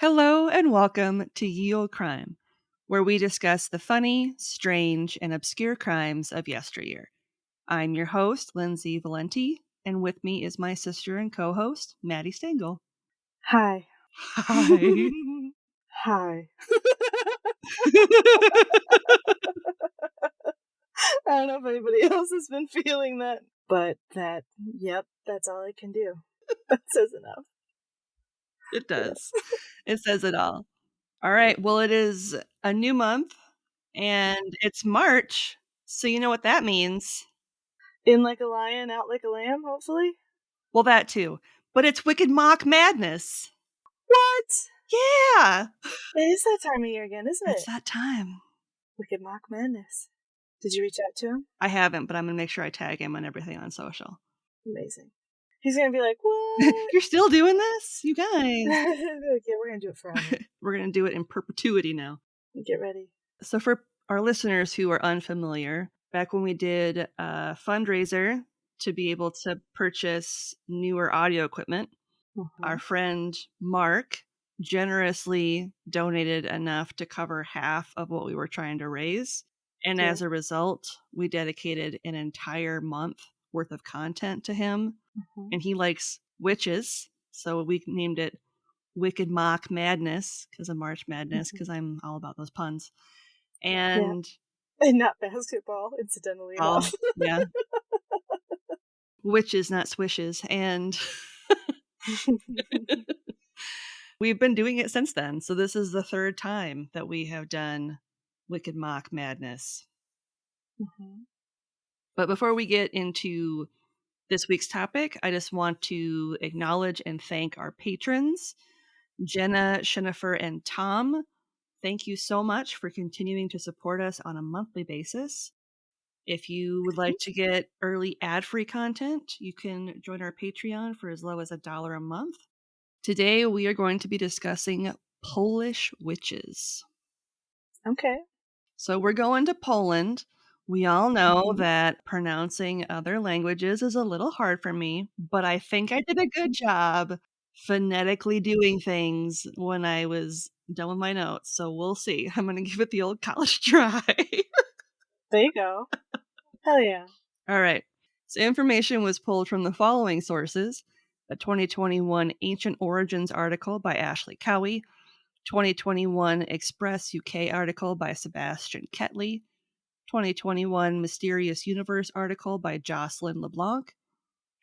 Hello and welcome to Ye Olde Crime, where we discuss the funny, strange, and obscure crimes of yesteryear. I'm your host, Lindsay Valenti, and with me is my sister and co-host, Maddie Stengel. Hi. Hi. Hi. I don't know if anybody else has been feeling that, but that's all I can do. That says enough. It does. It says it all. All right, well, it is a new month, and it's March, so you know what that means. In like a lion, out like a lamb, hopefully? Well, that too. But it's Wicked Mock Madness. What? Yeah! It is that time of year again, isn't It's it? that time. Wicked Mock Madness. Did you reach out to him? I haven't, but I'm going to make sure I tag him on everything on social. Amazing. He's gonna be like, what? You're still doing this? You guys. Yeah, we're gonna do it forever. We're going to do it in perpetuity now. Get ready. So for our listeners who are unfamiliar, back when we did a fundraiser to be able to purchase newer audio equipment, our friend Mark generously donated enough to cover half of what we were trying to raise. And Yeah. as a result, we dedicated an entire month worth of content to him. And he likes witches, so we named it Wicked Mock Madness because of March Madness, because I'm all about those puns. And not basketball, incidentally enough. yeah. Witches, not swishes. And we've been doing it since then. So this is the third time that we have done Wicked Mock Madness. But before we get into this week's topic, I just want to acknowledge and thank our patrons, Jenna, Shenifer, and Tom. Thank you so much for continuing to support us on a monthly basis. If you would like to get early ad-free content, you can join our Patreon for as low as $1 a month. Today, we are going to be discussing Polish witches. Okay. So we're going to Poland. We all know that pronouncing other languages is a little hard for me, but I think I did a good job phonetically doing things when I was done with my notes. So we'll see. I'm going to give it the old college try. There you go. Hell yeah. All right. So information was pulled from the following sources: a 2021 Ancient Origins article by Ashley Cowie, 2021 Express UK article by Sebastian Ketley, 2021 Mysterious Universe article by Jocelyn LeBlanc,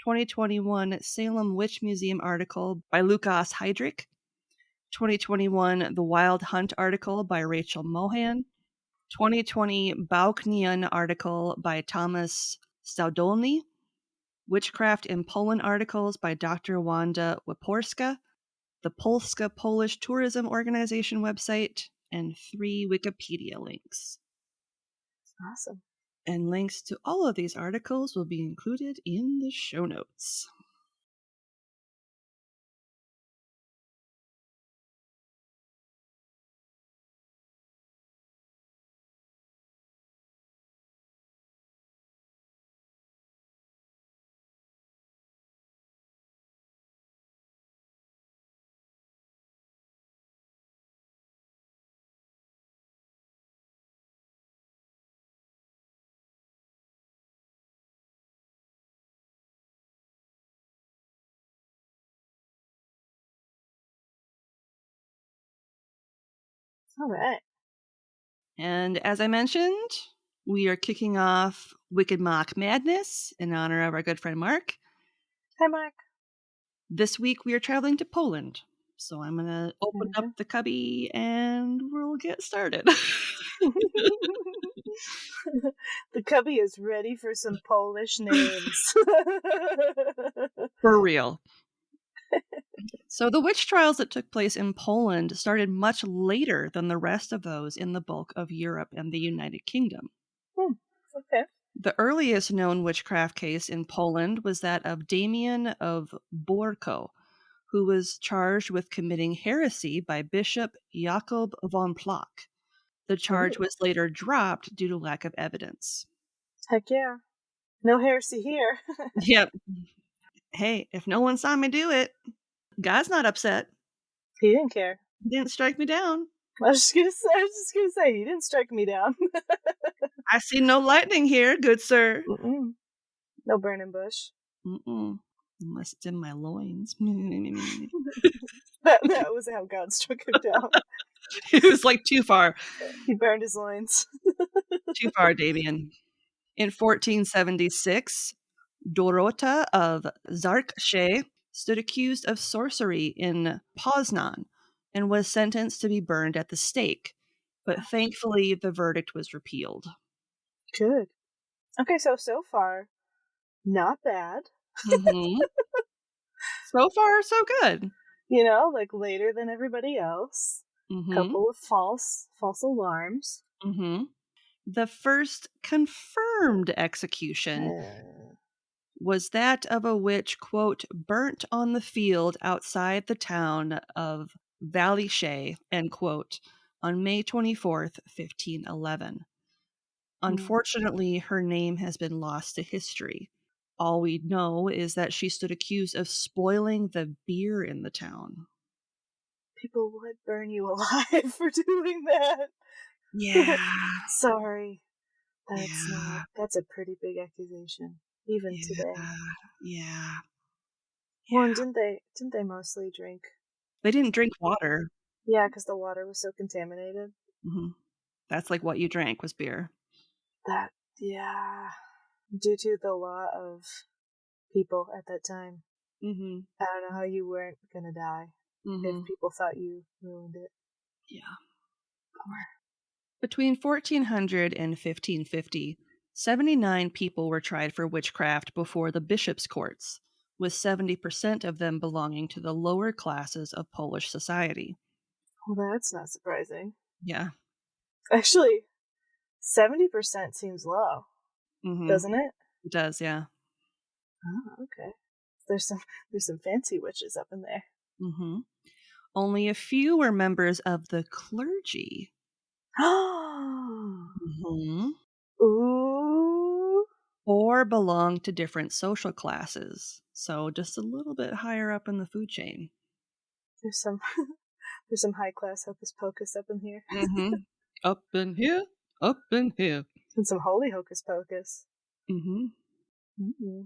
2021 Salem Witch Museum article by Lukas Heydrich, 2021 The Wild Hunt article by Rachel Mohan, 2020 Bauknian article by Thomas Staudolny, Witchcraft in Poland articles by Dr. Wanda Waporska, the Polska Polish Tourism Organization website, and 3 Wikipedia links. Awesome. And links to all of these articles will be included in the show notes. All right. And as I mentioned, we are kicking off Wicked Mock Madness in honor of our good friend Mark. Hi, Mark. This week we are traveling to Poland. So I'm going to open up the cubby and we'll get started. The cubby is ready for some Polish names. For real. So the witch trials that took place in Poland started much later than the rest of those in the bulk of Europe and the United Kingdom. Okay. The earliest known witchcraft case in Poland was that of Damian of Borko, who was charged with committing heresy by Bishop Jakob von Plock. The charge was later dropped due to lack of evidence. Heck yeah. No heresy here. Yep. Hey, if no one saw me do it, God's not upset. He didn't care. Didn't strike me down. I was just gonna say, you didn't strike me down. I see no lightning here, good sir. Mm-mm. No burning bush. Mm-mm. Unless it's in my loins. That was how God struck him down. It was like too far. He burned his loins. Too far, Damien. In 1476, Dorota of Zarkshe stood accused of sorcery in Poznan and was sentenced to be burned at the stake. But thankfully, the verdict was repealed. Good. Okay, so far, not bad. Mm-hmm. So far, so good. You know, like later than everybody else. Mm-hmm. Couple of false alarms. Mm-hmm. The first confirmed execution was that of a witch, quote, burnt on the field outside the town of Valleyshea, end quote, on May 24th, 1511. Unfortunately, her name has been lost to history. All we know is that she stood accused of spoiling the beer in the town. People would burn you alive for doing that. Yeah. Sorry. That's a pretty big accusation, even today. Yeah. Well, and didn't they mostly drink? They didn't drink water. Yeah, because the water was so contaminated. Mm-hmm. That's like what you drank was beer. Due to the law of people at that time. Mm-hmm. I don't know how you weren't gonna die if people thought you ruined it. Yeah. Between 1400 and 1550, 79 people were tried for witchcraft before the bishops' courts, with 70% of them belonging to the lower classes of Polish society. Well, that's not surprising. Yeah. Actually, 70% seems low, doesn't it? It does, yeah. Oh, okay. There's some fancy witches up in there. Mm-hmm. Only a few were members of the clergy. Mm-hmm. Ooh. Or belonged to different social classes, so just a little bit higher up in the food chain. There's some high class hocus pocus up in here. Mm-hmm. Up in here, up in here. And some holy hocus pocus. Mm-hmm. Mm-hmm.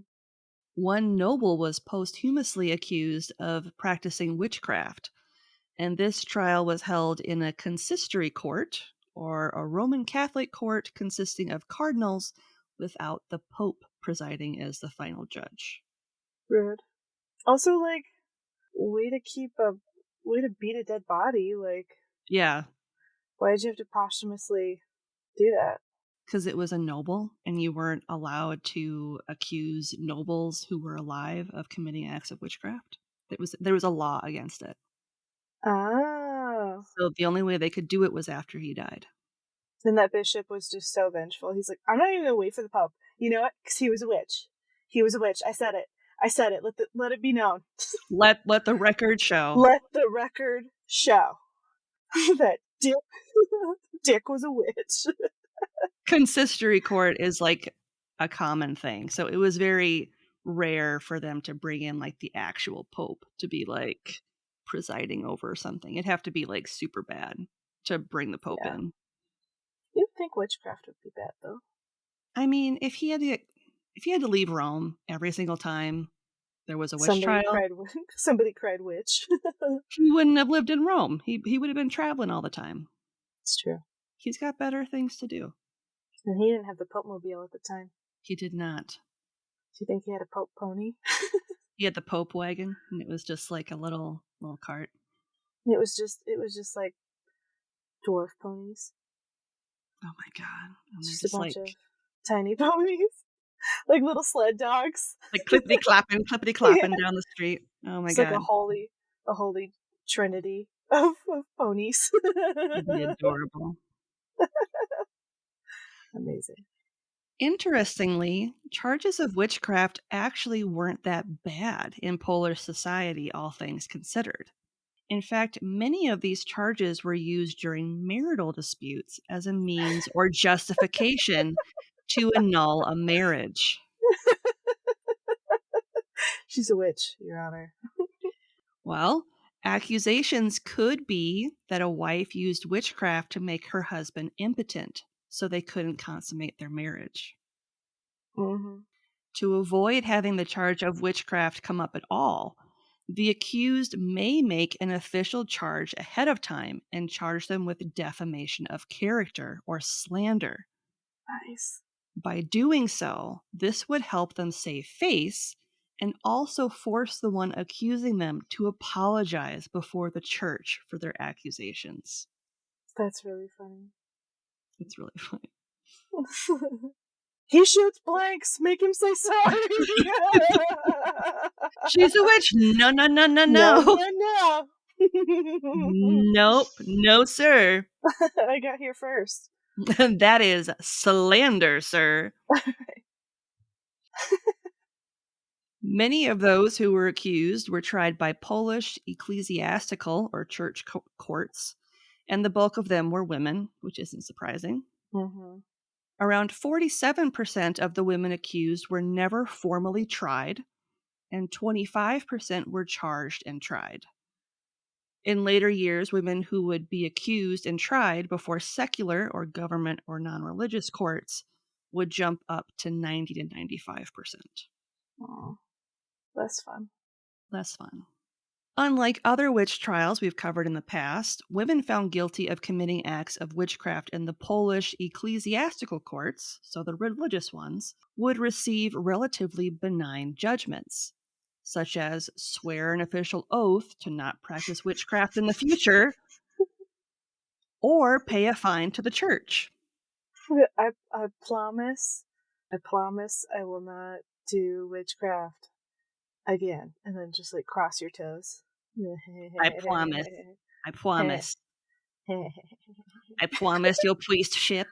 One noble was posthumously accused of practicing witchcraft, and this trial was held in a consistory court, or a Roman Catholic court consisting of cardinals without the Pope presiding as the final judge. Rude. Also, like, way to beat a dead body. Like, yeah, why did you have to posthumously do that? Because it was a noble, and you weren't allowed to accuse nobles who were alive of committing acts of witchcraft. There was a law against it. Oh. So the only way they could do it was after he died. Then that bishop was just so vengeful. He's like, I'm not even gonna wait for the Pope. You know what? Because he was a witch. He was a witch. I said it. Let it be known. Let the record show. Let the record show that Dick was a witch. Consistory court is like a common thing. So it was very rare for them to bring in like the actual Pope to be like presiding over something. It'd have to be like super bad to bring the Pope in. You'd think witchcraft would be bad though. I mean, if he had to leave Rome every single time there was a witch trial, somebody cried witch. he wouldn't have lived in Rome. He would have been traveling all the time. It's true. He's got better things to do. And he didn't have the Pope mobile at the time. He did not. Do you think he had a Pope pony? He had the Pope wagon, and it was just like a little cart. It was just like dwarf ponies. Oh my god! Just a bunch of tiny ponies, like little sled dogs, like clippity clapping down the street. Oh my god! Like a holy trinity of ponies. It'd be adorable. Amazing. Interestingly, charges of witchcraft actually weren't that bad in Polish society, all things considered. In fact, many of these charges were used during marital disputes as a means or justification to annul a marriage. She's a witch, Your Honor. Well, Accusations could be that a wife used witchcraft to make her husband impotent, so they couldn't consummate their marriage. Mm-hmm. To avoid having the charge of witchcraft come up at all, the accused may make an official charge ahead of time and charge them with defamation of character or slander. Nice. By doing so, this would help them save face and also force the one accusing them to apologize before the church for their accusations. That's really funny. It's really funny. He shoots blanks. Make him say sorry. She's a witch. No, no, no, no, No, no. no, no. Nope. No, sir. I got here first. That is slander, sir. Many of those who were accused were tried by Polish ecclesiastical or church courts, and the bulk of them were women, which isn't surprising. Mm-hmm. Around 47% of the women accused were never formally tried, and 25% were charged and tried. In later years, women who would be accused and tried before secular or government or non-religious courts would jump up to 90 to 95%. Oh, that's fun. Less fun. Unlike other witch trials we've covered in the past, women found guilty of committing acts of witchcraft in the Polish ecclesiastical courts, so the religious ones, would receive relatively benign judgments, such as swear an official oath to not practice witchcraft in the future, or pay a fine to the church. I promise I will not do witchcraft again. And then just like cross your toes. I promise. I promise. I promise you'll priestship.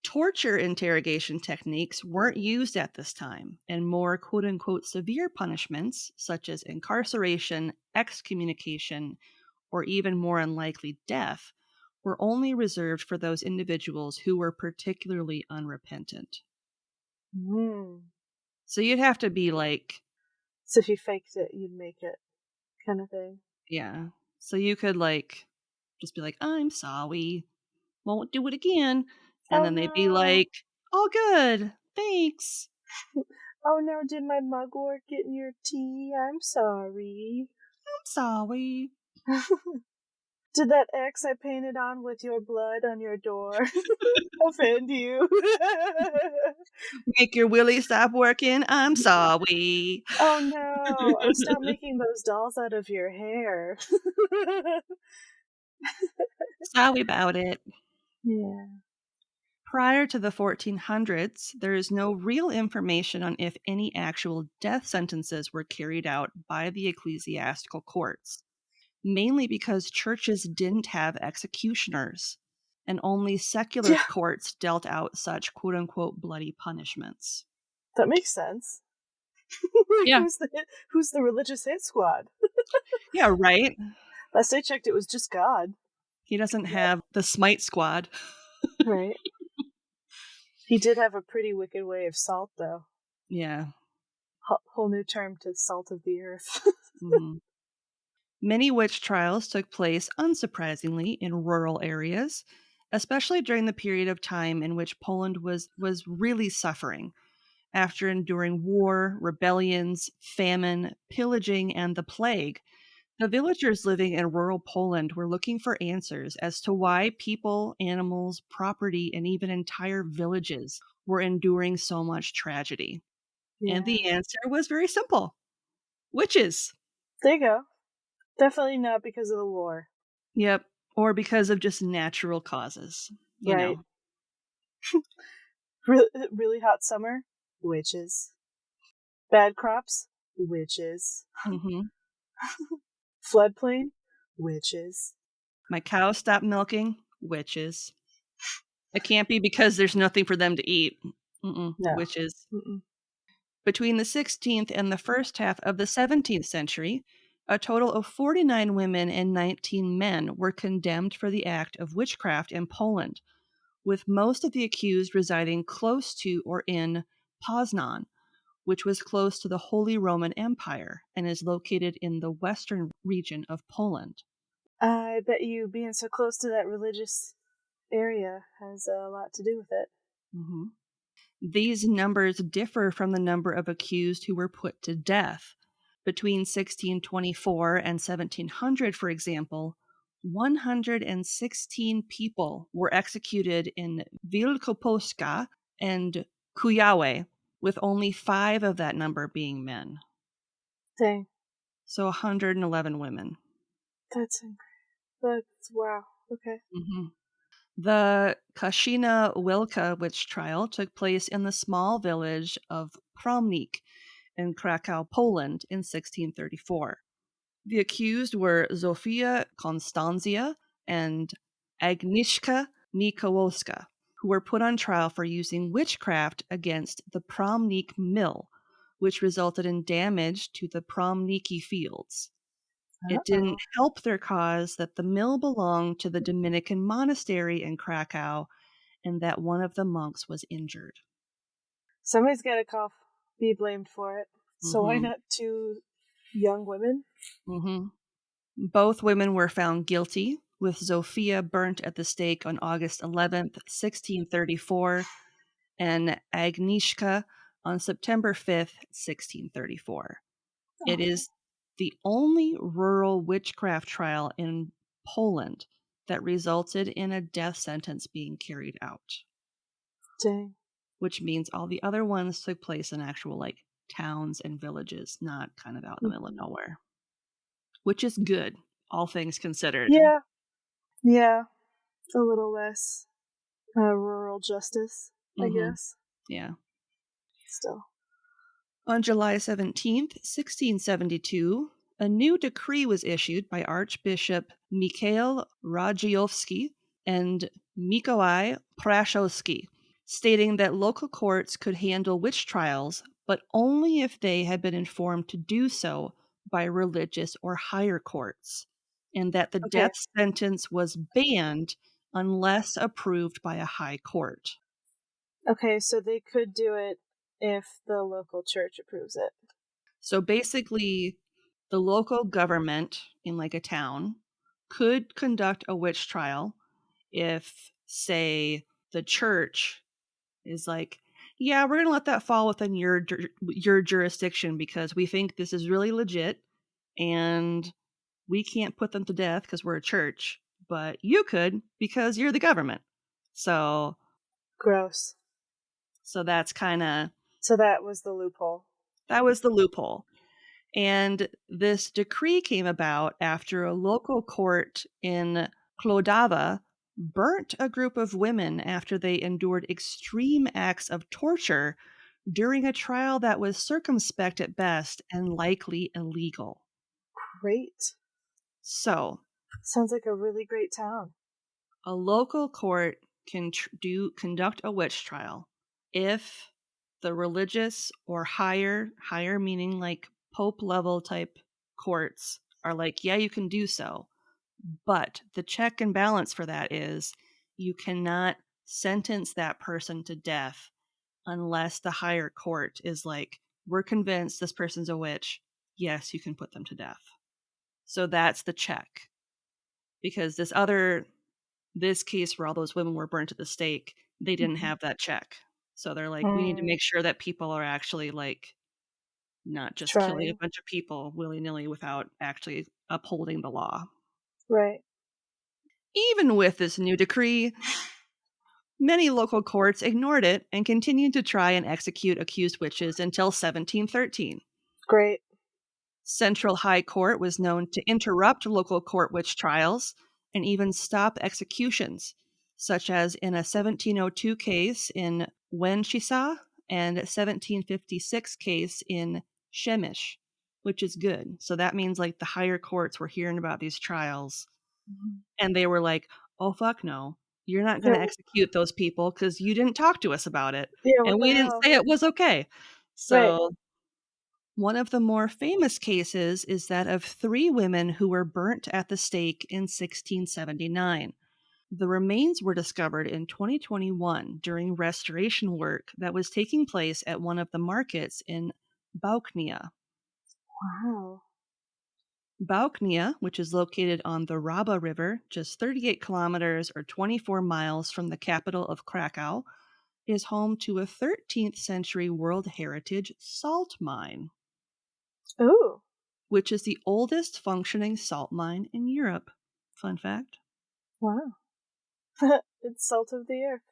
Torture interrogation techniques weren't used at this time, and more quote-unquote severe punishments, such as incarceration, excommunication, or even more unlikely death, were only reserved for those individuals who were particularly unrepentant. Mm. So you'd have to be like... So if you faked it, you'd make it, kind of thing. Yeah. So you could like just be like, I'm sorry, won't do it again. And then they'd be like, all good, thanks. Oh no, did my mugwort get in your tea? I'm sorry. I'm sorry. Did that X I painted on with your blood on your door offend you? Make your willy stop working? I'm sorry. Oh no, stop making those dolls out of your hair. Sorry about it. Yeah. Prior to the 1400s, there is no real information on if any actual death sentences were carried out by the ecclesiastical courts, mainly because churches didn't have executioners, and only secular courts dealt out such quote-unquote bloody punishments. That makes sense. Yeah. Who's the religious hit squad? Yeah, right? Last I checked, it was just God. He doesn't have the smite squad. Right. He did have a pretty wicked way of salt, though. Yeah. Whole new term to salt of the earth. Mm-hmm. Many witch trials took place, unsurprisingly, in rural areas, especially during the period of time in which Poland was really suffering after enduring war, rebellions, famine, pillaging, and the plague. The villagers living in rural Poland were looking for answers as to why people, animals, property, and even entire villages were enduring so much tragedy. Yeah. And the answer was very simple: witches. There you go. Definitely not because of the war. Yep. Or because of just natural causes. You right. know. Really hot summer? Witches. Bad crops? Witches. Mm-hmm. Floodplain? Witches. My cows stopped milking? Witches. It can't be because there's nothing for them to eat. No. Witches. Mm-mm. Between the 16th and the first half of the 17th century, a total of 49 women and 19 men were condemned for the act of witchcraft in Poland, with most of the accused residing close to or in Poznan, which was close to the Holy Roman Empire and is located in the western region of Poland. I bet you being so close to that religious area has a lot to do with it. Mm-hmm. These numbers differ from the number of accused who were put to death. Between 1624 and 1700, for example, 116 people were executed in Wielkopolska and Kujawy, with only 5 of that number being men. Dang. So 111 women. That's wow. Okay. Mm-hmm. The Kashina Wilka witch trial took place in the small village of Promnik in Krakow, Poland in 1634. The accused were Zofia Konstanzia and Agnieszka Mikołowska, who were put on trial for using witchcraft against the Promnik mill, which resulted in damage to the Promniki fields. It didn't Uh-oh. help their cause that the mill belonged to the Dominican monastery in Krakow and that one of the monks was injured. Somebody's got to be blamed for it. So why Mm-hmm. not 2 young women? Mm-hmm. Both women were found guilty, with Zofia burnt at the stake on August 11th, 1634, and Agnieszka on September 5th, 1634. It Oh, is the only rural witchcraft trial in Poland that resulted in a death sentence being carried out, dang. which means all the other ones took place in actual like towns and villages, not kind of out in the middle of Mm-hmm. nowhere, which is good, all things considered. Yeah. Yeah. A little less rural justice, I Mm-hmm. guess. Yeah. Still. On July 17th, 1672, a new decree was issued by Archbishop Mikhail Radziejowski and Mikołaj Praszowski, stating that local courts could handle witch trials, but only if they had been informed to do so by religious or higher courts, and that the Okay. death sentence was banned unless approved by a high court. Okay, so they could do it if the local church approves it. So basically, the local government in like a town could conduct a witch trial if, say, the church is like, yeah, we're going to let that fall within your jurisdiction because we think this is really legit and we can't put them to death because we're a church, but you could because you're the government. So Gross. that's kind of So that was the loophole. that was the loophole. And this decree came about after a local court in Klodava burnt a group of women after they endured extreme acts of torture during a trial that was circumspect at best and likely illegal. Great. So, Sounds like a really great town. a local court can conduct a witch trial if the religious or higher meaning like pope level type courts are like, yeah, you can do so. But the check and balance for that is you cannot sentence that person to death unless the higher court is like, we're convinced this person's a witch. Yes, you can put them to death. So that's the check. Because this case where all those women were burnt at the stake, they didn't have that check. So they're like, we need to Mm, make sure that people are actually like not just killing a trying. bunch of people willy nilly without actually upholding the law. Right. Even with this new decree, many local courts ignored it and continued to try and execute accused witches until 1713. Great. Central High Court was known to interrupt local court witch trials and even stop executions, such as in a 1702 case in Wenchisa and a 1756 case in Przemyśl, which is good. So that means like the higher courts were hearing about these trials and they were like, oh, fuck no. You're not going Yeah, to execute those people because you didn't talk to us about it. yeah, what And the we didn't hell? say it was okay. Right. So one of the more famous cases is that of 3 women who were burnt at the stake in 1679. The remains were discovered in 2021 during restoration work that was taking place at one of the markets in Bauknia. Wow. Bauknia, which is located on the Raba River, just 38 kilometers or 24 miles from the capital of Krakow, is home to a 13th century World Heritage salt mine, Ooh. which is the oldest functioning salt mine in Europe. Fun fact. Wow. It's salt of the earth.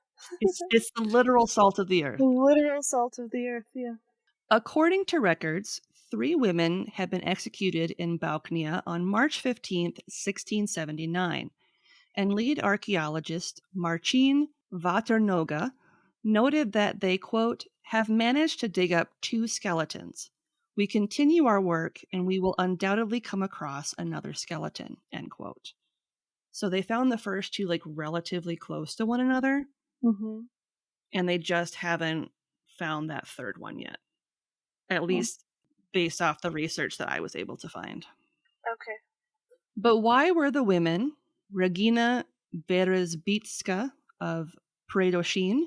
It's the literal salt of the earth. Literal salt of the earth, yeah. According to records, 3 women had been executed in Bauknia on March 15th, 1679, and lead archaeologist Marcin Vaternoga noted that they, quote, have managed to dig up 2 skeletons. We continue our work and we will undoubtedly come across another skeleton, end quote. So they found the first 2 like relatively close to one another, Mm-hmm. and they just haven't found that third one yet. At Hmm. least based off the research that I was able to find. Okay. But why were the women, Regina Berezbitska of Predoshin,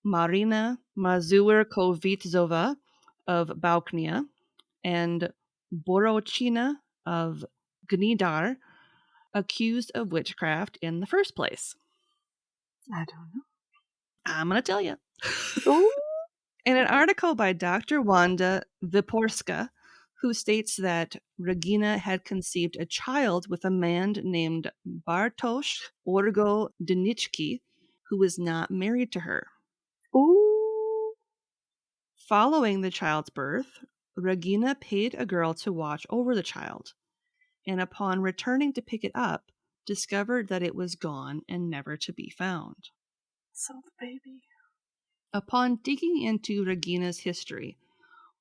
Marina Mazurkovitsova of Bauknia, and Borochina of Gnidar, accused of witchcraft in the first place? I don't I'm going to tell you. know. Ooh. In an article by Dr. Wanda Viporska, who states that Regina had conceived a child with a man named Bartosz Orgo Denichki, who was not married to her. Ooh. Following the child's birth, Regina paid a girl to watch over the child, and upon returning to pick it up, discovered that it was gone and never to be found. So the baby. Upon digging into Regina's history,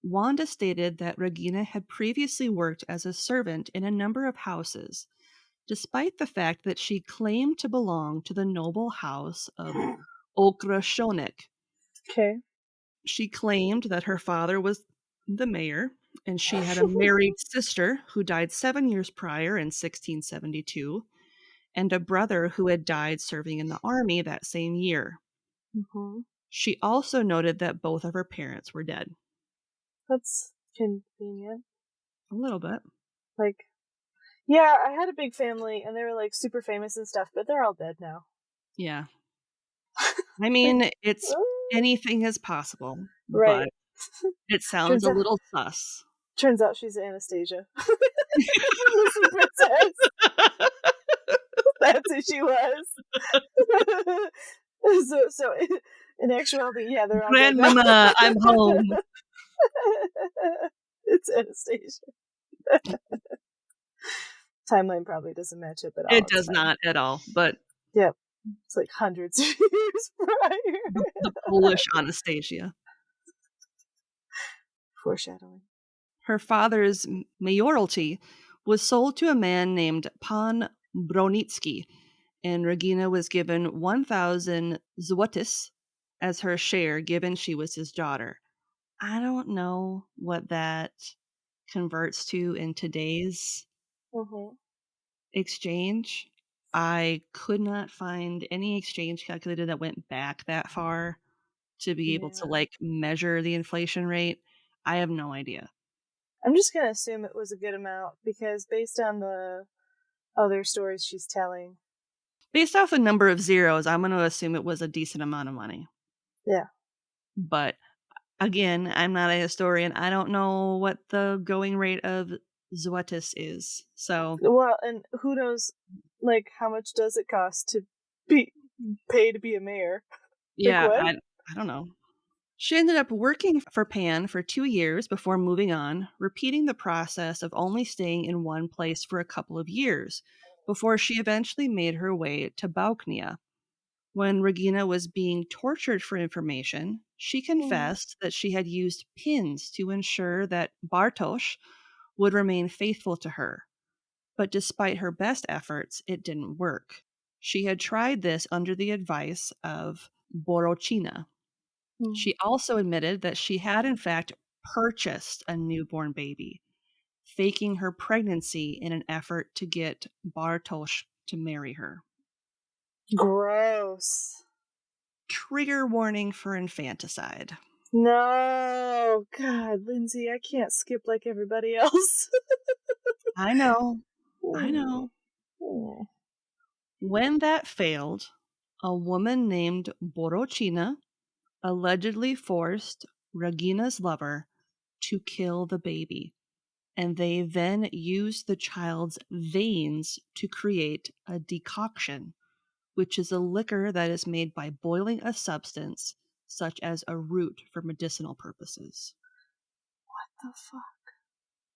Wanda stated that Regina had previously worked as a servant in a number of houses, despite the fact that she claimed to belong to the noble house of Okrashonik. Okay. She claimed that her father was the mayor, and she had a married sister who died 7 years prior in 1672, and a brother who had died serving in the army that same year. Mm-hmm. She also noted that both of her parents were dead. That's convenient. A little bit. Like, yeah, I had a big family and they were like super famous and stuff, but they're all dead now. Yeah. I mean, it's Ooh. anything is possible, Right. but it sounds Turns a out, little sus. turns out she's Anastasia. Missing princess. That's who she was. so in actuality, yeah, they're all dead now. Grandmama, I'm home. It's Anastasia. Timeline probably doesn't match up at all. It It's does fine. not at all, but Yep. It's like hundreds of years prior. the Polish Anastasia. Foreshadowing. Her father's mayoralty was sold to a man named Pan Bronicki, and Regina was given 1,000 złotys as her share, given she was his daughter. I don't know what that converts to in today's Mm-hmm. exchange. I could not find any exchange calculator that went back that far to be able to Yeah. like measure the inflation rate. I have no idea. I'm just gonna assume it was a good amount because based on the other stories she's telling. Based off the number of zeros, I'm going to assume it was a decent amount of money. Yeah. But again, I'm not a historian. I don't know what the going rate of złotys is. So, Well, and who knows, like, how much does it cost to be pay to be a mayor? Like, yeah, what? I don't know. She ended up working for Pan for 2 years before moving on, repeating the process of only staying in one place for a couple of years before she eventually made her way to Bauknia. When Regina was being tortured for information, she confessed that she had used pins to ensure that Bartosz would remain faithful to her. But despite her best efforts, it didn't work. She had tried this under the advice of Borochina. She also admitted that she had, in fact, purchased a newborn baby, faking her pregnancy in an effort to get Bartosz to marry her. Gross. Trigger warning for infanticide. No. God, Lindsay, I can't skip like everybody else. I know. I know. Mm. When that failed, a woman named Borocina allegedly forced Regina's lover to kill the baby, and they then used the child's veins to create a decoction, which is a liquor that is made by boiling a substance such as a root for medicinal purposes. What the fuck?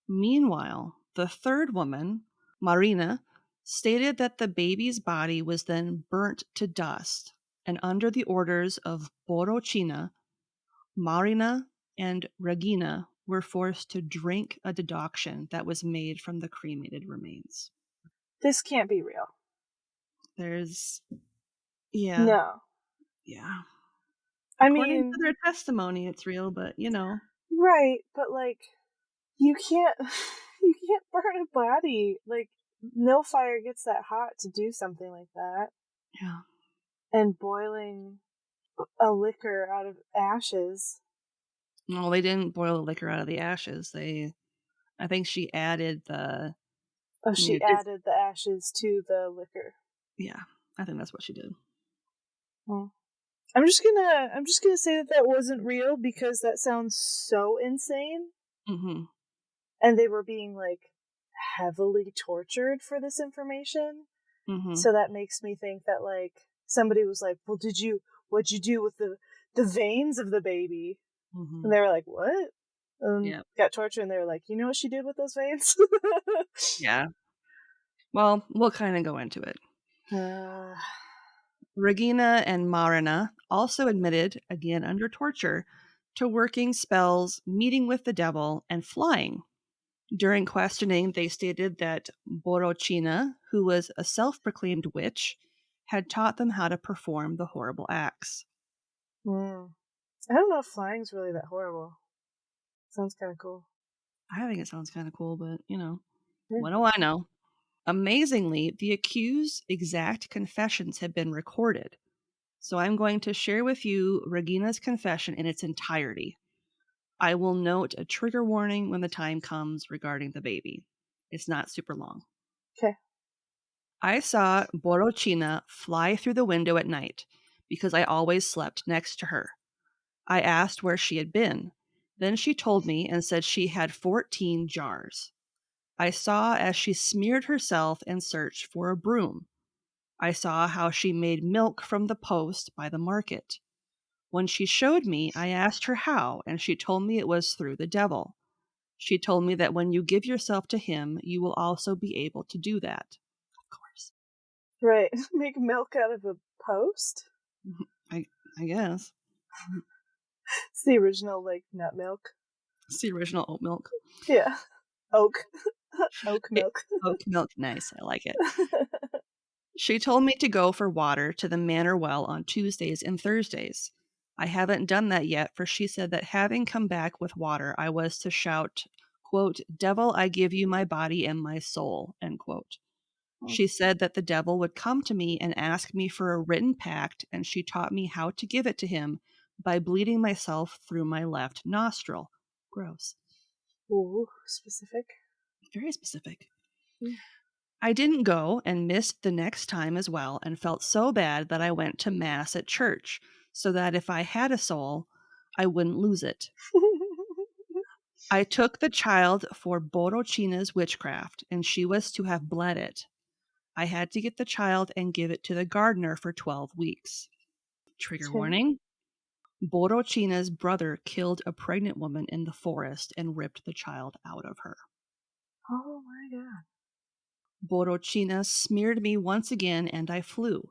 Meanwhile, the third woman, Marina, stated that the baby's body was then burnt to dust, and under the orders of Borocina, Marina and Regina were forced to drink a decoction that was made from the cremated remains. This can't be real. There's, yeah. No. Yeah. I According mean, to their testimony, it's real, but you know. right, but like, you can't burn a body. Like, no fire gets that hot to do something like that. Yeah. And boiling a liquor out of ashes. No, they didn't boil the liquor out of the ashes. I think she added the. Oh, she added the ashes to the liquor. Yeah, I think that's what she did. Hmm. I'm just gonna say that wasn't real because that sounds so insane. Mm-hmm. And they were being like heavily tortured for this information. Mm-hmm. So that makes me think that like somebody was like, "Well, what'd you do with the veins of the baby?" Mm-hmm. And they were like, "What?" Yeah. Got tortured, and they were like, "You know what she did with those veins?" Yeah. Well, we'll kind of go into it. Regina and Marina also admitted, again under torture, to working spells, meeting with the devil, and flying. During questioning, they stated that Borocina, who was a self-proclaimed witch, had taught them how to perform the horrible acts. I don't know if flying's really that horrible. Sounds kind of cool. I think it sounds kind of cool, but, you know, Yeah. what do I know? Amazingly, the accused's exact confessions have been recorded. So I'm going to share with you Regina's confession in its entirety. I will note a trigger warning when the time comes regarding the baby. It's not super long. Okay. I saw Borocina fly through the window at night because I always slept next to her. I asked where she had been. Then she told me and said she had 14 jars. I saw as she smeared herself and searched for a broom. I saw how she made milk from the post by the market. When she showed me, I asked her how, and she told me it was through the devil. She told me that when you give yourself to him, you will also be able to do that. Of course. Right. Make milk out of a post? I guess. It's the original, like, nut milk. It's the original oat milk. Yeah. Oak. Oak milk. Oat milk, nice. I like it. She told me to go for water to the manor well on Tuesdays and Thursdays. I haven't done that yet, for she said that having come back with water, I was to shout, quote, "Devil, I give you my body and my soul," end quote. She said that the devil would come to me and ask me for a written pact, and she taught me how to give it to him by bleeding myself through my left nostril. Gross. Ooh, specific. Very specific. Mm. I didn't go and missed the next time as well and felt so bad that I went to Mass at church so that if I had a soul, I wouldn't lose it. I took the child for Borocina's witchcraft, and she was to have bled it. I had to get the child and give it to the gardener for 12 weeks. Trigger warning. Borocina's brother killed a pregnant woman in the forest and ripped the child out of her. Oh my god. Borocina smeared me once again and I flew.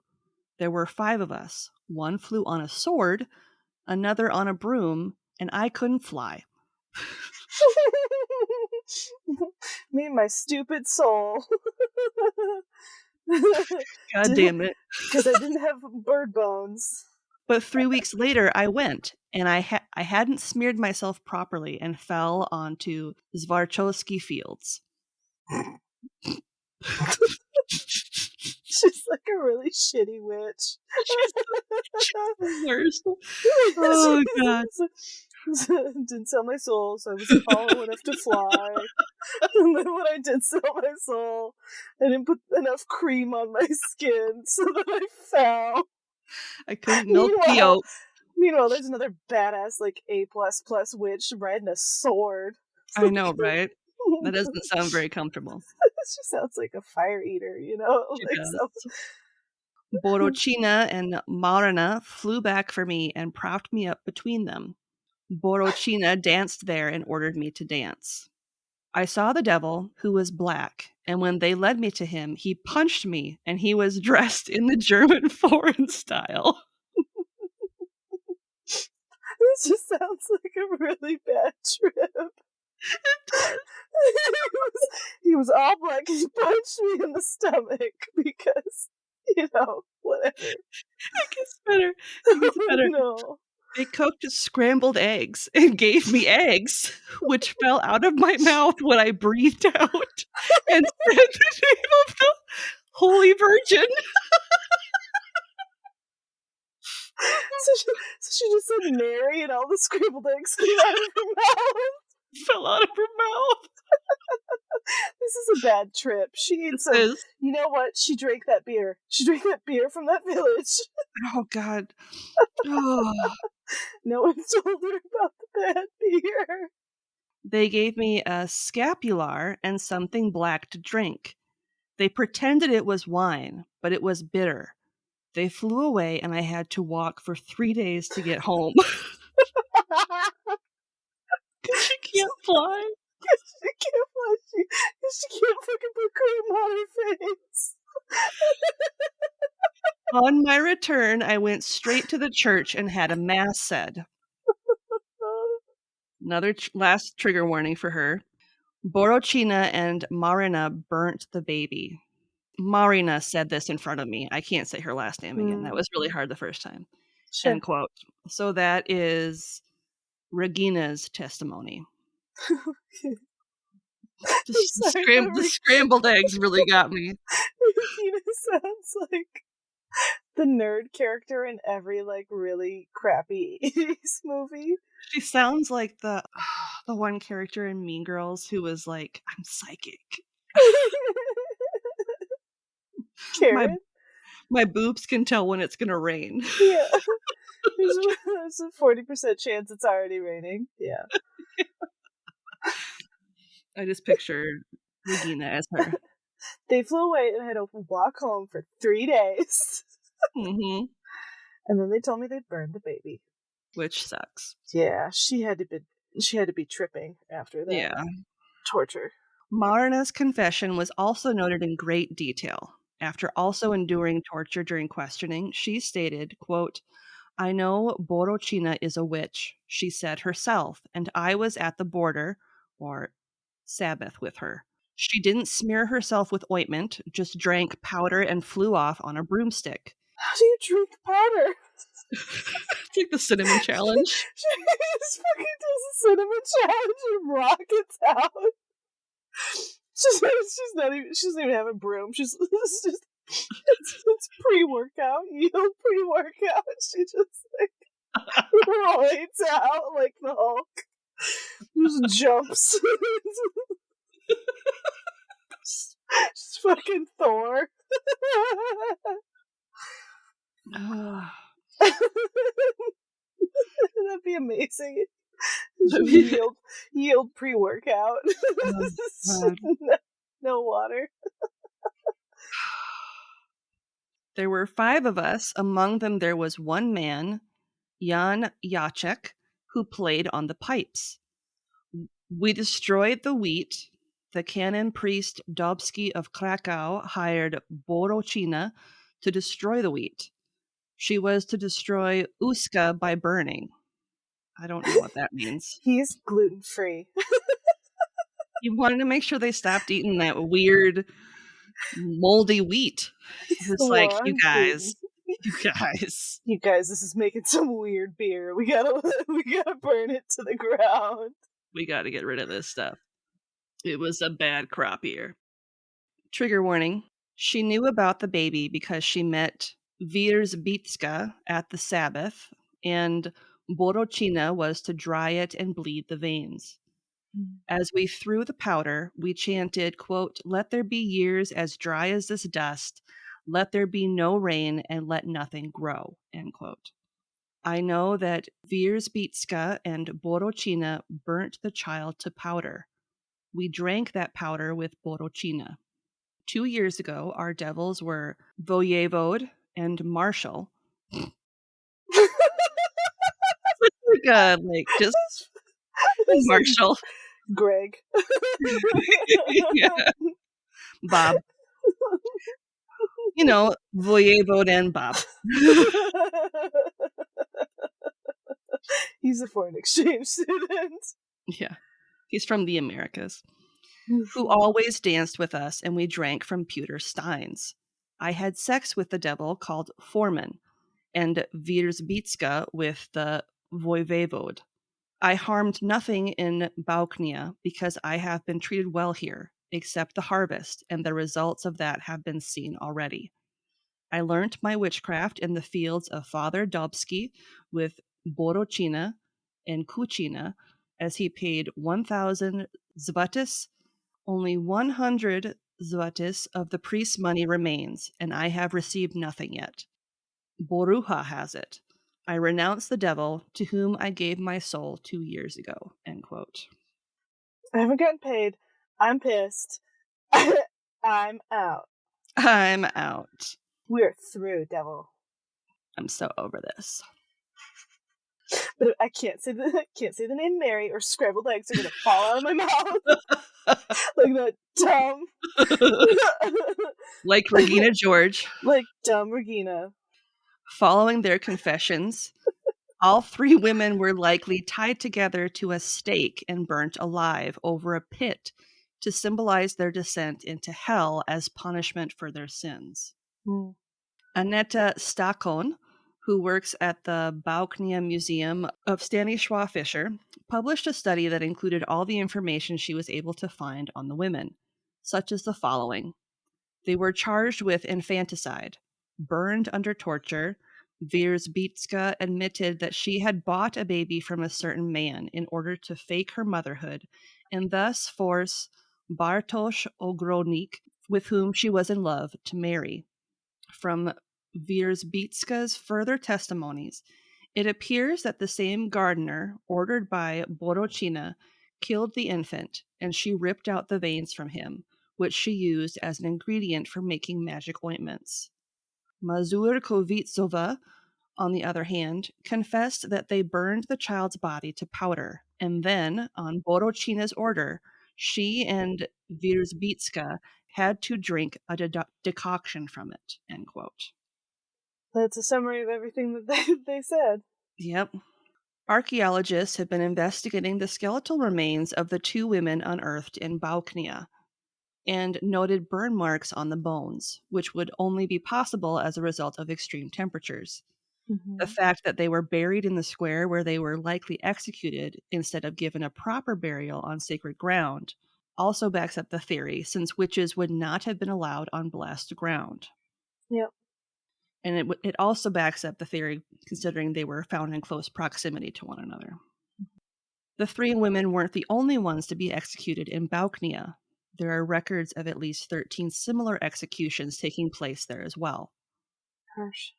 There were 5 of us. One flew on a sword, another on a broom, and I couldn't fly. Me and my stupid soul. God damn it. Because I didn't have bird bones. But 3 weeks later, I went, and I hadn't smeared myself properly and fell onto Zvarchowski fields. She's like a really shitty witch. She's the worst. Oh, God. Didn't sell my soul, so I wasn't hollow enough to fly. And then when I did sell my soul, I didn't put enough cream on my skin so that I fell. I couldn't milk the oat. Meanwhile, there's another badass, like, A++ witch riding a sword. I know, right? That doesn't sound very comfortable. She sounds like a fire eater, you know? She Like, so. does. Borocina and Marina flew back for me and propped me up between them. Borocina danced there and ordered me to dance. I saw the devil, who was black, and when they led me to him, he punched me, and he was dressed in the German foreign style. This just sounds like a really bad trip. He was all black. He punched me in the stomach because, whatever. It gets better. It gets better. No. They cooked scrambled eggs and gave me eggs, which fell out of my mouth when I breathed out and said the name of the Holy Virgin. So she just said Mary and all the scrambled eggs came out of her mouth. Fell out of her mouth. This is a bad trip. She ate some. You know what? She drank that beer. She drank that beer from that village. Oh, God. Oh. No one told her about the bad beer. They gave me a scapular and something black to drink. They pretended it was wine, but it was bitter. They flew away, and I had to walk for 3 days to get home. Because she can't fly. She can't fly. She can't fucking put cream on her face. On my return, I went straight to the church and had a mass said. Another last trigger warning for her. Borocina and Marina burnt the baby. Marina said this in front of me. I can't say her last name again. That was really hard the first time. Sure. End quote. So that is Regina's testimony. The scrambled eggs really got me. Regina sounds like the nerd character in every, like, really crappy 80s movie. She sounds like the one character in Mean Girls who was like, I'm psychic. Karen? My boobs can tell when it's gonna rain. Yeah. There's a 40% chance it's already raining. Yeah. I just pictured Regina as her. They flew away and had to walk home for 3 days. Mm-hmm. And then they told me they'd burned the baby. Which sucks. Yeah, she had to be tripping after that torture. Marina's confession was also noted in great detail. After also enduring torture during questioning, she stated, quote, I know Borocina is a witch, she said herself, and I was at the border, or Sabbath, with her. She didn't smear herself with ointment, just drank powder and flew off on a broomstick. How do you drink powder? It's like the cinnamon challenge. She just fucking does a cinnamon challenge and rockets out. She doesn't even have a broom. It's pre-workout, yield pre-workout. She just like roids out like the Hulk. Just jumps. Just fucking Thor. That'd be amazing. Yield pre-workout. No water. There were 5 of us. Among them, there was one man, Jan Jacek, who played on the pipes. We destroyed the wheat. The canon priest Dobski of Krakow hired Borocina to destroy the wheat. She was to destroy Uska by burning. I don't know what that means. He's gluten-free. He wanted to make sure they stopped eating that weird, moldy wheat. It's like, you guys, this is making some weird beer. We gotta burn it to the ground. We gotta get rid of this stuff. It was a bad crop year. Trigger warning. She knew about the baby because she met Wierzbicka at the Sabbath, and Borochina was to dry it and bleed the veins. As we threw the powder, we chanted, quote, "Let there be years as dry as this dust. Let there be no rain and let nothing grow," end quote. I know that Wierzbicka and Borochina burnt the child to powder. We drank that powder with Borochina. 2 years ago, our devils were Voyevode and Marshall. Like just It's like Marshall. Greg. Yeah, Bob. Voyevode and Bob. He's a foreign exchange student. Yeah, he's from the Americas. Who always danced with us, and we drank from pewter steins. I had sex with the devil called Foreman, and Wierzbicka with the Voivevode. I harmed nothing in Bauknia because I have been treated well here, except the harvest, and the results of that have been seen already. I learnt my witchcraft in the fields of Father Dobsky with Borochina and Kuchina, as he paid 1,000 zvatis. Only 100 zvatis of the priest's money remains, and I have received nothing yet. Boruha has it. I renounce the devil to whom I gave my soul 2 years ago. End quote. I haven't gotten paid. I'm pissed. I'm out. I'm out. We're through, devil. I'm so over this. But I can't say the name Mary, or scrambled eggs are gonna fall out of my mouth like that dumb, Like Regina George. like dumb Regina. Following their confessions, all three women were likely tied together to a stake and burnt alive over a pit to symbolize their descent into hell as punishment for their sins. Annette Stakon, who works at the Bauknia Museum of Stanislaw Fischer, published a study that included all the information she was able to find on the women, such as the following. They were charged with infanticide, burned under torture. Wierzbicka admitted that she had bought a baby from a certain man in order to fake her motherhood and thus force Bartosz Ogrodnik, with whom she was in love, to marry. From Wierzbicka's further testimonies, it appears that the same gardener, ordered by Borochina, killed the infant, and she ripped out the veins from him, which she used as an ingredient for making magic ointments. Mazurkovitsova, on the other hand, confessed that they burned the child's body to powder, and then, on Borochina's order, she and Wierzbicka had to drink a decoction from it. End quote. That's a summary of everything that they said. Yep. Archaeologists have been investigating the skeletal remains of the two women unearthed in Bauknia and noted burn marks on the bones, which would only be possible as a result of extreme temperatures. The fact that they were buried in the square where they were likely executed instead of given a proper burial on sacred ground also backs up the theory, since witches would not have been allowed on blessed ground. Yep. And it also backs up the theory, considering they were found in close proximity to one another. The three women weren't the only ones to be executed in Bauknia. There are records of at least 13 similar executions taking place there as well. Harsh.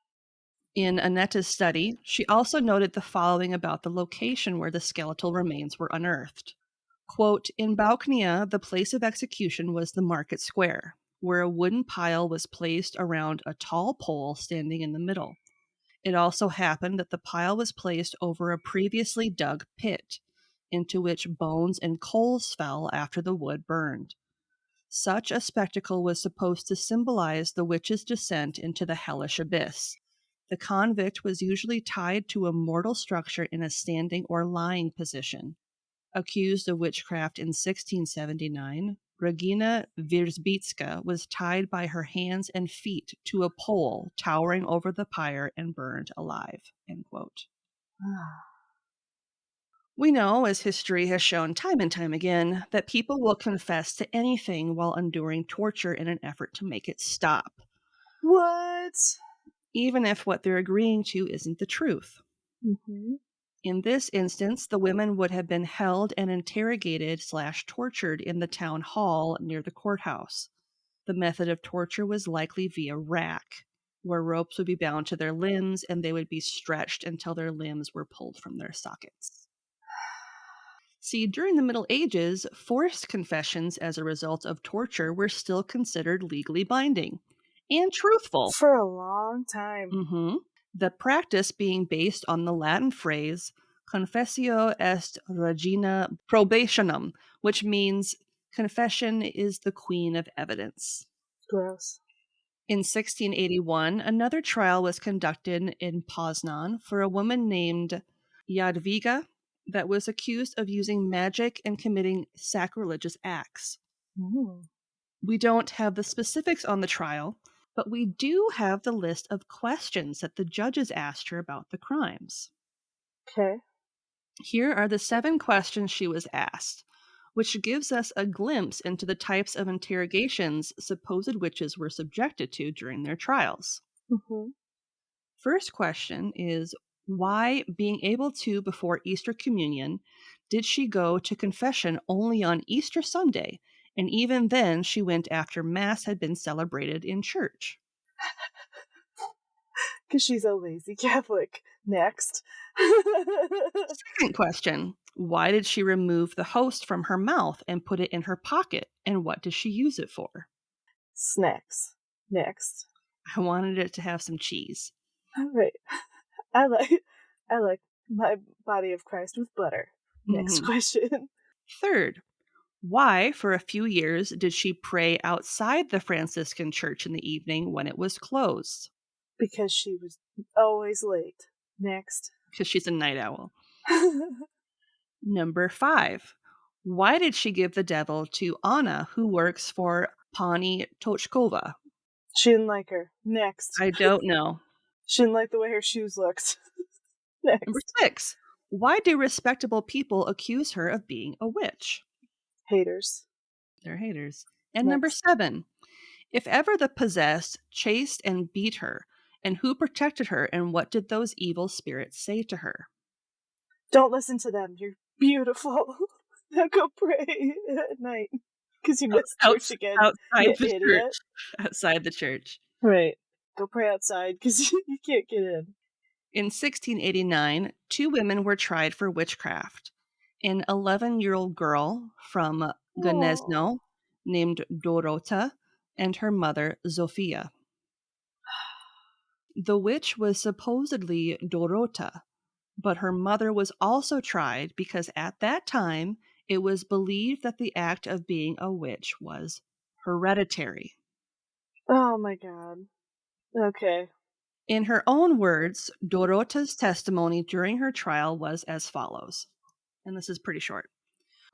In Annette's study, she also noted the following about the location where the skeletal remains were unearthed. Quote, in Bauknia, the place of execution was the market square, where a wooden pile was placed around a tall pole standing in the middle. It also happened that the pile was placed over a previously dug pit, into which bones and coals fell after the wood burned. Such a spectacle was supposed to symbolize the witch's descent into the hellish abyss. The convict was usually tied to a mortal structure in a standing or lying position. Accused of witchcraft in 1679, Regina Wierzbicka was tied by her hands and feet to a pole towering over the pyre and burned alive. End quote. We know, as history has shown time and time again, that people will confess to anything while enduring torture in an effort to make it stop, What? even if what they're agreeing to isn't the truth. Mm-hmm. In this instance, the women would have been held and interrogated/tortured in the town hall near the courthouse. The method of torture was likely via rack, where ropes would be bound to their limbs and they would be stretched until their limbs were pulled from their sockets. See, during the Middle Ages, forced confessions as a result of torture were still considered legally binding and truthful. For a long time. The practice being based on the Latin phrase confessio est regina probationum, which means confession is the queen of evidence. Gross. In 1681, another trial was conducted in Poznan for a woman named Jadwiga that was accused of using magic and committing sacrilegious acts. Mm. We don't have the specifics on the trial, but we do have the list of questions that the judges asked her about the crimes. Okay. Here are the 7 questions she was asked, which gives us a glimpse into the types of interrogations supposed witches were subjected to during their trials. Mm-hmm. First question is, why, being able to before Easter communion, did she go to confession only on Easter Sunday, and even then she went after Mass had been celebrated in church? Because she's a lazy Catholic. Next. Second question, why did she remove the host from her mouth and put it in her pocket, and what does she use it for? Snacks. Next. I wanted it to have some cheese. All right. I like my body of Christ with butter. Next question. Third, why, for a few years, did she pray outside the Franciscan church in the evening when it was closed? Because she was always late. Next. Because she's a night owl. Number 5, why did she give the devil to Anna, who works for Pani Tochkova? She didn't like her. Next. I don't know. She didn't like the way her shoes looked. Next. Number 6, why do respectable people accuse her of being a witch? Haters. They're haters. And number 7, if ever the possessed chased and beat her, and who protected her, and what did those evil spirits say to her? Don't listen to them. You're beautiful. Now go pray at night. Because you missed church again. Outside the idiot. church. Outside the church. Right. Go pray outside because you can't get in. In 1689, 2 women were tried for witchcraft. An 11-year-old girl from Gniezno named Dorota and her mother, Zofia. The witch was supposedly Dorota, but her mother was also tried because at that time it was believed that the act of being a witch was hereditary. Oh my god. Okay. In her own words, Dorota's testimony during her trial was as follows, and this is pretty short.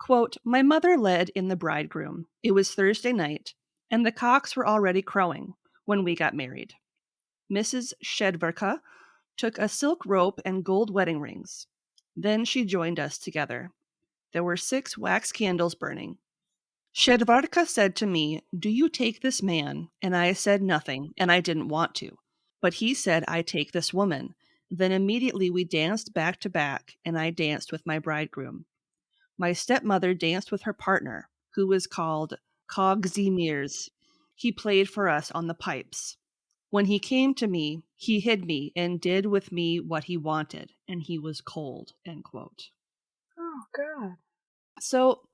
Quote, my mother led in the bridegroom. It was Thursday night, and the cocks were already crowing when we got married. Mrs. Shedverka took a silk rope and gold wedding rings. Then she joined us together. There were 6 wax candles burning. Shedvarka said to me, do you take this man? And I said nothing, and I didn't want to. But he said, I take this woman. Then immediately we danced back to back, and I danced with my bridegroom. My stepmother danced with her partner, who was called Kazimierz. He played for us on the pipes. When he came to me, he hid me and did with me what he wanted, and he was cold, end quote. Oh, God. So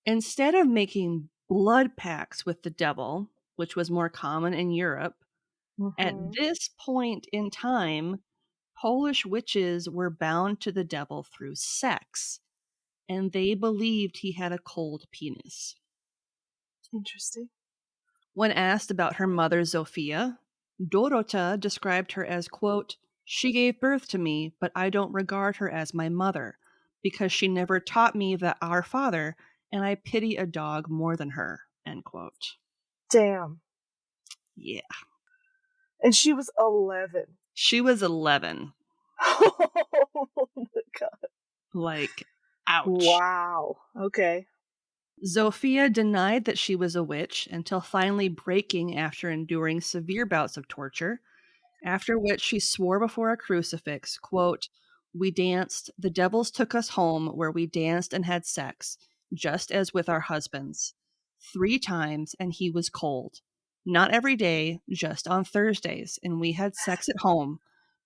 instead of making blood pacts with the devil, which was more common in Europe, at this point in time, Polish witches were bound to the devil through sex, and they believed he had a cold penis. Interesting. When asked about her mother, Zofia, Dorota described her as, quote, she gave birth to me, but I don't regard her as my mother, because she never taught me the Our Father, and I pity a dog more than her, end quote. Damn. Yeah. And she was 11. She was 11. Oh, my God. Like, Ouch. Wow. Okay. Zofia denied that she was a witch until finally breaking after enduring severe bouts of torture, after which she swore before a crucifix, quote, "We danced, the devils took us home where we danced and had sex, just as with our husbands. 3 times, and he was cold. Not every day, just on Thursdays, and we had sex at home.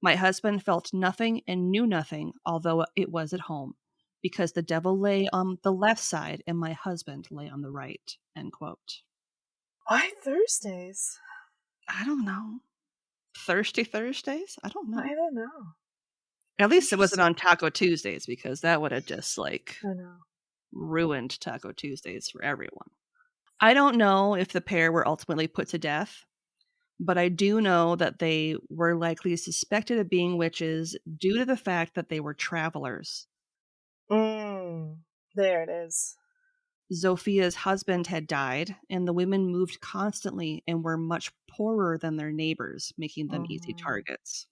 My husband felt nothing and knew nothing, although it was at home, because the devil lay on the left side and my husband lay on the right." End quote. Why Thursdays? I don't know. Thirsty Thursdays? I don't know. I don't know. At least it wasn't Interesting. on Taco Tuesdays, because that would have just I know. ruined Taco Tuesdays for everyone. I don't know if the pair were ultimately put to death, but I do know that they were likely suspected of being witches due to the fact that they were travelers. There it is. Zophia's husband had died, and the women moved constantly and were much poorer than their neighbors, making them easy targets.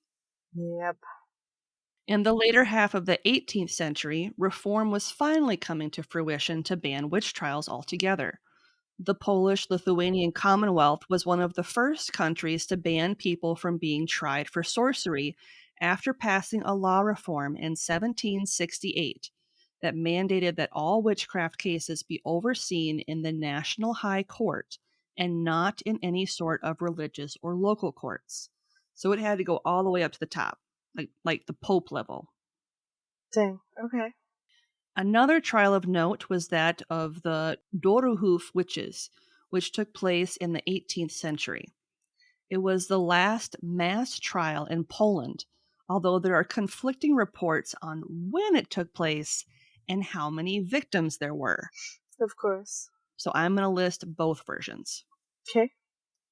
Yep. In the later half of the 18th century, reform was finally coming to fruition to ban witch trials altogether. The Polish-Lithuanian Commonwealth was one of the first countries to ban people from being tried for sorcery after passing a law reform in 1768 that mandated that all witchcraft cases be overseen in the National High Court and not in any sort of religious or local courts. So it had to go all the way up to the top, like the Pope level. Dang. Okay. Another trial of note was that of the Doruhoof witches, which took place in the 18th century. It was the last mass trial in Poland, although there are conflicting reports on when it took place and how many victims there were. Of course. So I'm going to list both versions. Okay.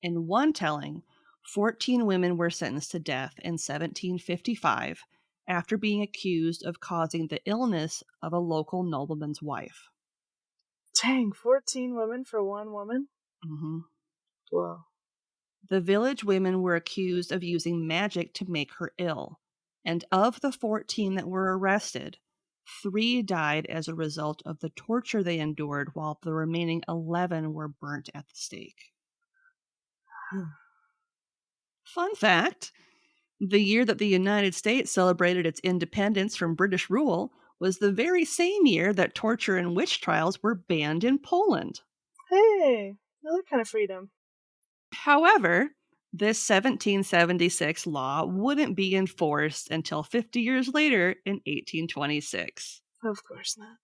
In one telling, 14 women were sentenced to death in 1755 after being accused of causing the illness of a local nobleman's wife. Dang, 14 women for one woman? Mm-hmm. Whoa. The village women were accused of using magic to make her ill, and of the 14 that were arrested, 3 died as a result of the torture they endured, while the remaining 11 were burnt at the stake. Fun fact: the year that the United States celebrated its independence from British rule was the very same year that torture and witch trials were banned in Poland. Hey, another kind of freedom. However, this 1776 law wouldn't be enforced until 50 years later in 1826. Of course not.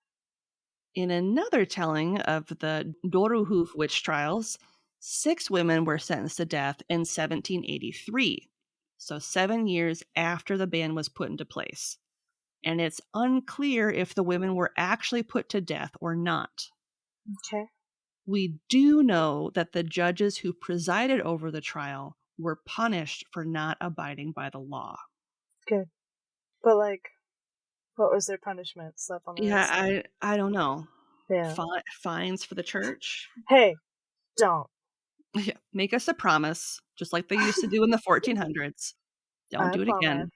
In another telling of the Doruhoof witch trials, 6 women were sentenced to death in 1783, so 7 years after the ban was put into place. And it's unclear if the women were actually put to death or not. Okay. We do know that the judges who presided over the trial were punished for not abiding by the law. Good. But, like, what was their punishment? Slap on the wrist? Yeah, I don't know. Yeah. Fines for the church? Hey, don't. Yeah, make us a promise, just like they used to do in the 1400s. Don't I do it promise. again.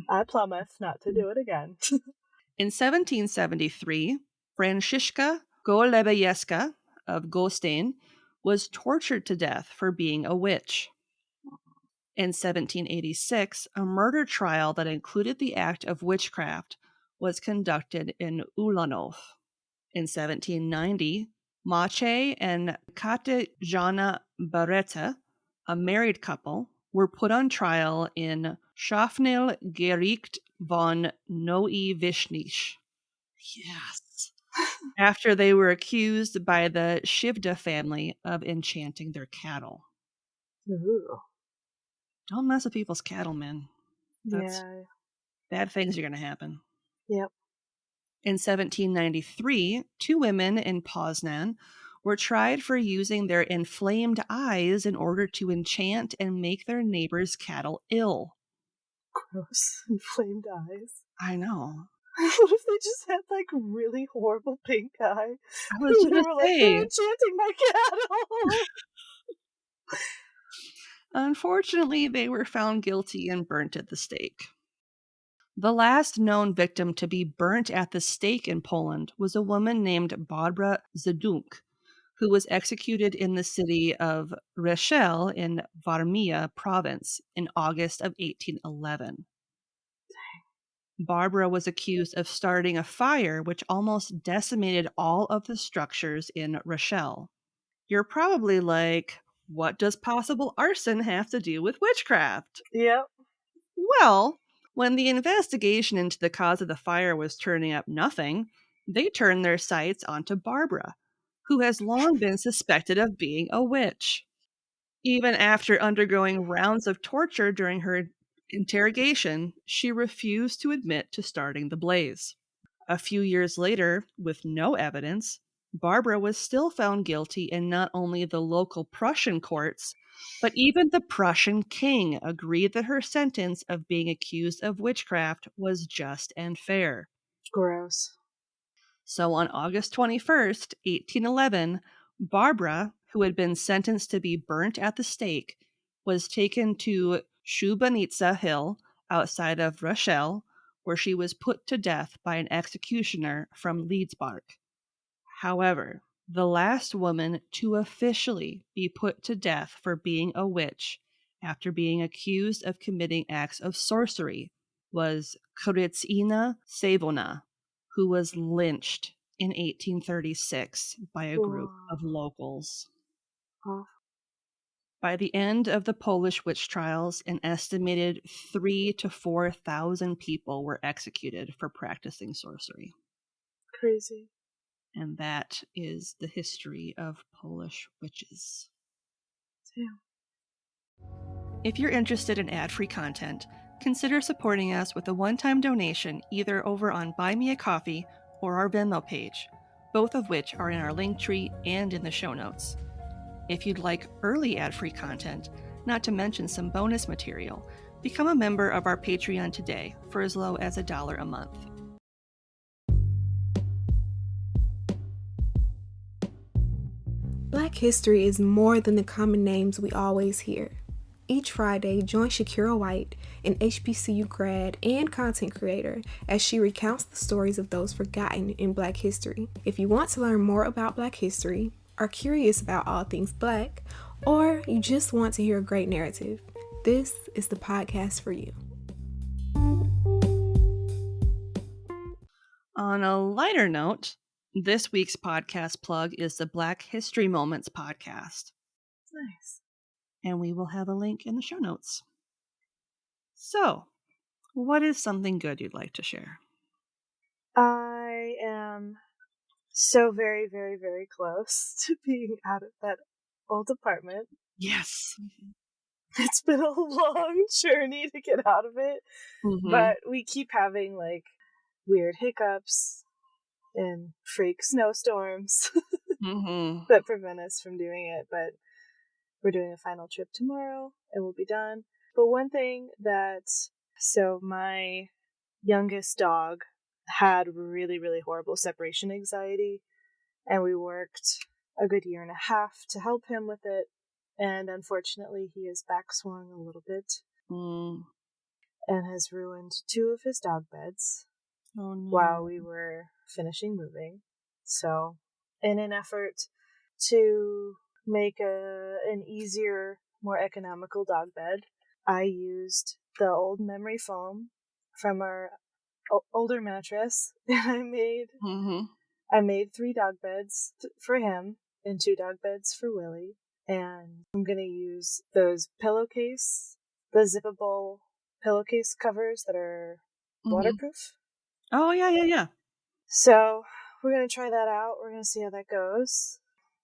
I promise not to do it again. In 1773, Franciszka Golebejeska of Gostein was tortured to death for being a witch. In 1786, a murder trial that included the act of witchcraft was conducted in Ulanov. In 1790, Maciej and Katarzyna Bareta, a married couple, were put on trial in Schaffnel Gericht von Neue Wischnich. Yes. After they were accused by the Shivda family of enchanting their cattle. Ooh. Don't mess with people's cattle, man. That's Yeah. bad things are going to happen. Yep. In 1793, 2 women in Poznan were tried for using their inflamed eyes in order to enchant and make their neighbors' cattle ill. Gross. Inflamed eyes. I know. What if they just had, like, really horrible pink eye? I was And they going to were like, they're say, enchanting my cattle! unfortunately, they were found guilty and burnt at the stake. The last known victim to be burnt at the stake in Poland was a woman named Barbara Zedunk, who was executed in the city of Reszell in Warmia province in August of 1811. Barbara was accused of starting a fire which almost decimated all of the structures in Reszell. You're probably like, what does possible arson have to do with witchcraft? Yep. Well, when the investigation into the cause of the fire was turning up nothing, they turned their sights onto Barbara, who has long been suspected of being a witch. Even after undergoing rounds of torture during her interrogation, she refused to admit to starting the blaze. A few years later, with no evidence, Barbara was still found guilty in not only the local Prussian courts, but even the Prussian king agreed that her sentence of being accused of witchcraft was just and fair. Gross. So on August 21st, 1811, Barbara, who had been sentenced to be burnt at the stake, was taken to Szubanica Hill outside of Reszell, where she was put to death by an executioner from Leedsbark. However, the last woman to officially be put to death for being a witch after being accused of committing acts of sorcery was Krycina Savona, who was lynched in 1836 by a group of locals. Oh. By the end of the Polish witch trials, an estimated 3,000 to 4,000 people were executed for practicing sorcery. Crazy. And that is the history of Polish witches. Damn. If you're interested in ad-free content, consider supporting us with a one-time donation either over on Buy Me a Coffee or our Venmo page, both of which are in our link tree and in the show notes. If you'd like early ad-free content, not to mention some bonus material, become a member of our Patreon today for as low as $1 a month. Black history is more than the common names we always hear. Each Friday, join Shakira White, an HBCU grad and content creator, as she recounts the stories of those forgotten in Black history. If you want to learn more about Black history, are curious about all things Black, or you just want to hear a great narrative, this is the podcast for you. On a lighter note, this week's podcast plug is the Black History Moments podcast. Nice. And we will have a link in the show notes. So, what is something good you'd like to share? I am so very, very, very close to being out of that old apartment. Yes. It's been a long journey to get out of it, but we keep having like weird hiccups and freak snowstorms that prevent us from doing it. But we're doing a final trip tomorrow and we'll be done. But one thing so my youngest dog had really, really horrible separation anxiety, and we worked a good year and a half to help him with it. And unfortunately, he is back swung a little bit and has ruined 2 of his dog beds while we were finishing moving. So, in an effort to make an easier, more economical dog bed, I used the old memory foam from our older mattress, and I made 3 dog beds for him and 2 dog beds for Willie. And I'm going to use those the zippable pillowcase covers that are waterproof. Oh, yeah. So we're going to try that out. We're going to see how that goes.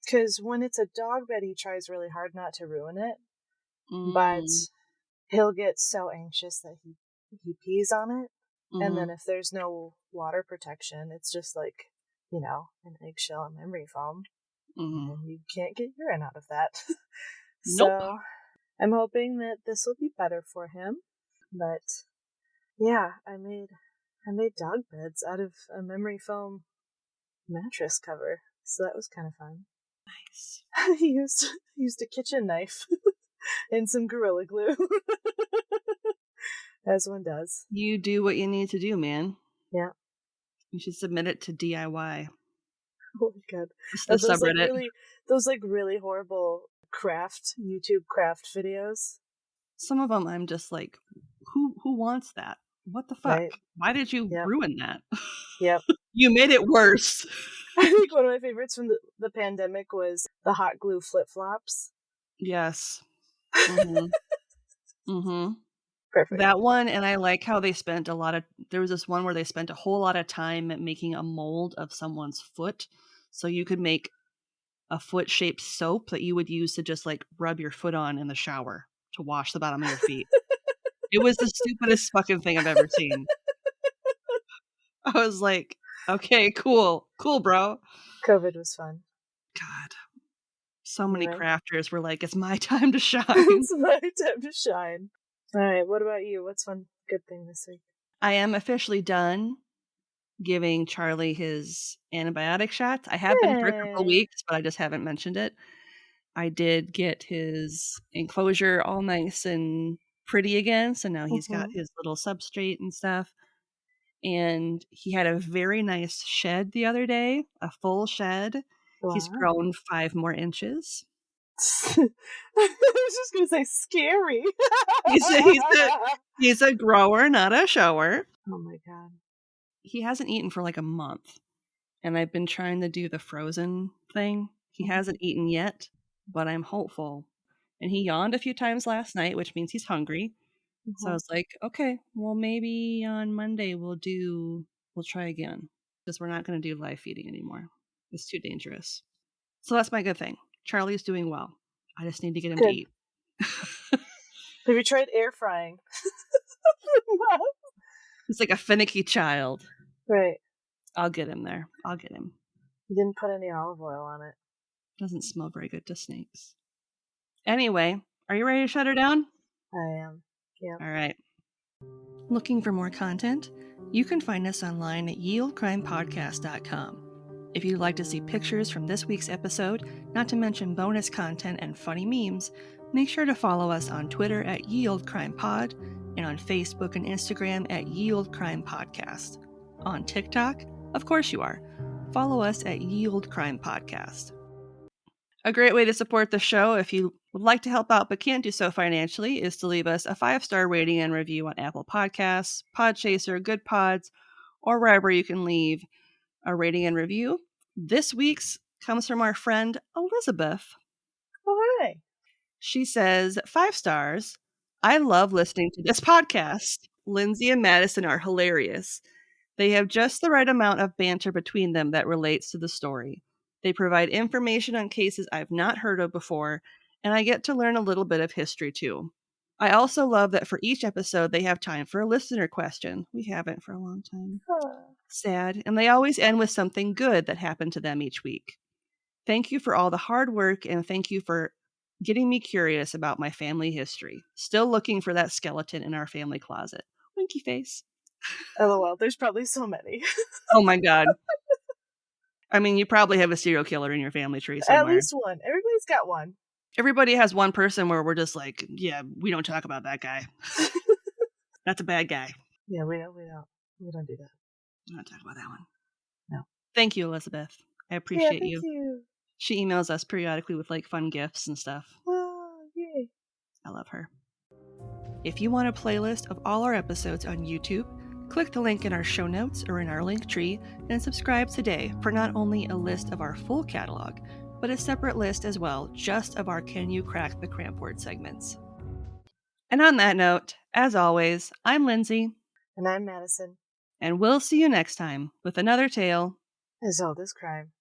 Because when it's a dog bed, he tries really hard not to ruin it. But he'll get so anxious that he pees on it. And then if there's no water protection, it's just like, an eggshell and memory foam. And you can't get urine out of that. So I'm hoping that this will be better for him. But yeah, I made dog beds out of a memory foam mattress cover. So that was kind of fun. Nice. I used a kitchen knife and some Gorilla Glue. As one does. You do what you need to do, man. Yeah. You should submit it to DIY. Oh my god. It's the subreddit. Those really horrible YouTube craft videos. Some of them I'm just like, who wants that? What the fuck? Right. Why did you ruin that? Yep. You made it worse. I think one of my favorites from the pandemic was the hot glue flip-flops. Yes. Mm-hmm. Mm-hmm. Perfect. That one, and I like how they spent there was this one where they spent a whole lot of time at making a mold of someone's foot. So you could make a foot-shaped soap that you would use to just like rub your foot on in the shower to wash the bottom of your feet. It was the stupidest fucking thing I've ever seen. I was like, okay, cool, bro. COVID was fun. God. So many Right. crafters were like, it's my time to shine. It's my time to shine. All right, what about you? What's one good thing this week? I am officially done giving Charlie his antibiotic shots. I have been for a couple weeks, but I just haven't mentioned it. I did get his enclosure all nice and pretty again, so now he's got his little substrate and stuff. And he had a very nice shed the other day, a full shed. Wow. He's grown 5 more inches. I was just going to say scary. He's a grower, not a shower. Oh my god. He hasn't eaten for like a month. And I've been trying to do the frozen thing. He hasn't eaten yet, but I'm hopeful. And he yawned a few times last night, which means he's hungry. So I was like, okay, well, maybe on Monday we'll try again. Because we're not going to do live feeding anymore. It's too dangerous. So that's my good thing. Charlie's doing well. I just need to get him to eat. Have you tried air frying? He's like a finicky child. Right. I'll get him there. I'll get him. You didn't put any olive oil on it. Doesn't smell very good to snakes. Anyway, are you ready to shut her down? I am. Yeah. All right. Looking for more content? You can find us online at yieldcrimepodcast.com. If you'd like to see pictures from this week's episode, not to mention bonus content and funny memes, make sure to follow us on Twitter at YieldCrimePod and on Facebook and Instagram at YieldCrimePodcast. On TikTok? Of course you are. Follow us at YieldCrimePodcast. A great way to support the show, if you would like to help out but can't do so financially, is to leave us a 5-star rating and review on Apple Podcasts, Podchaser, Good Pods, or wherever you can leave a rating and review. This week's comes from our friend Elizabeth. Oh, hi. She says, 5 stars. I love listening to this podcast. Lindsay and Madison are hilarious. They have just the right amount of banter between them that relates to the story. They provide information on cases I've not heard of before, and I get to learn a little bit of history too. I also love that for each episode they have time for a listener question. We haven't for a long time. Sad. And they always end with something good that happened to them each week. Thank you for all the hard work, and thank you for getting me curious about my family history. Still looking for that skeleton in our family closet. Winky face. LOL, there's probably so many. Oh my god. I mean, you probably have a serial killer in your family tree somewhere. At least one. Everybody's got one. Everybody has one person where we're just like, yeah, we don't talk about that guy. That's a bad guy. Yeah, we don't do that. We don't talk about that one. No. Thank you, Elizabeth. I appreciate thank you. She emails us periodically with like fun gifts and stuff. Oh, yay. I love her. If you want a playlist of all our episodes on YouTube, click the link in our show notes or in our link tree and subscribe today for not only a list of our full catalog, but a separate list as well, just of our Can You Crack the Cramp Word segments. And on that note, as always, I'm Lindsay. And I'm Madison. And we'll see you next time with another tale as old as crime.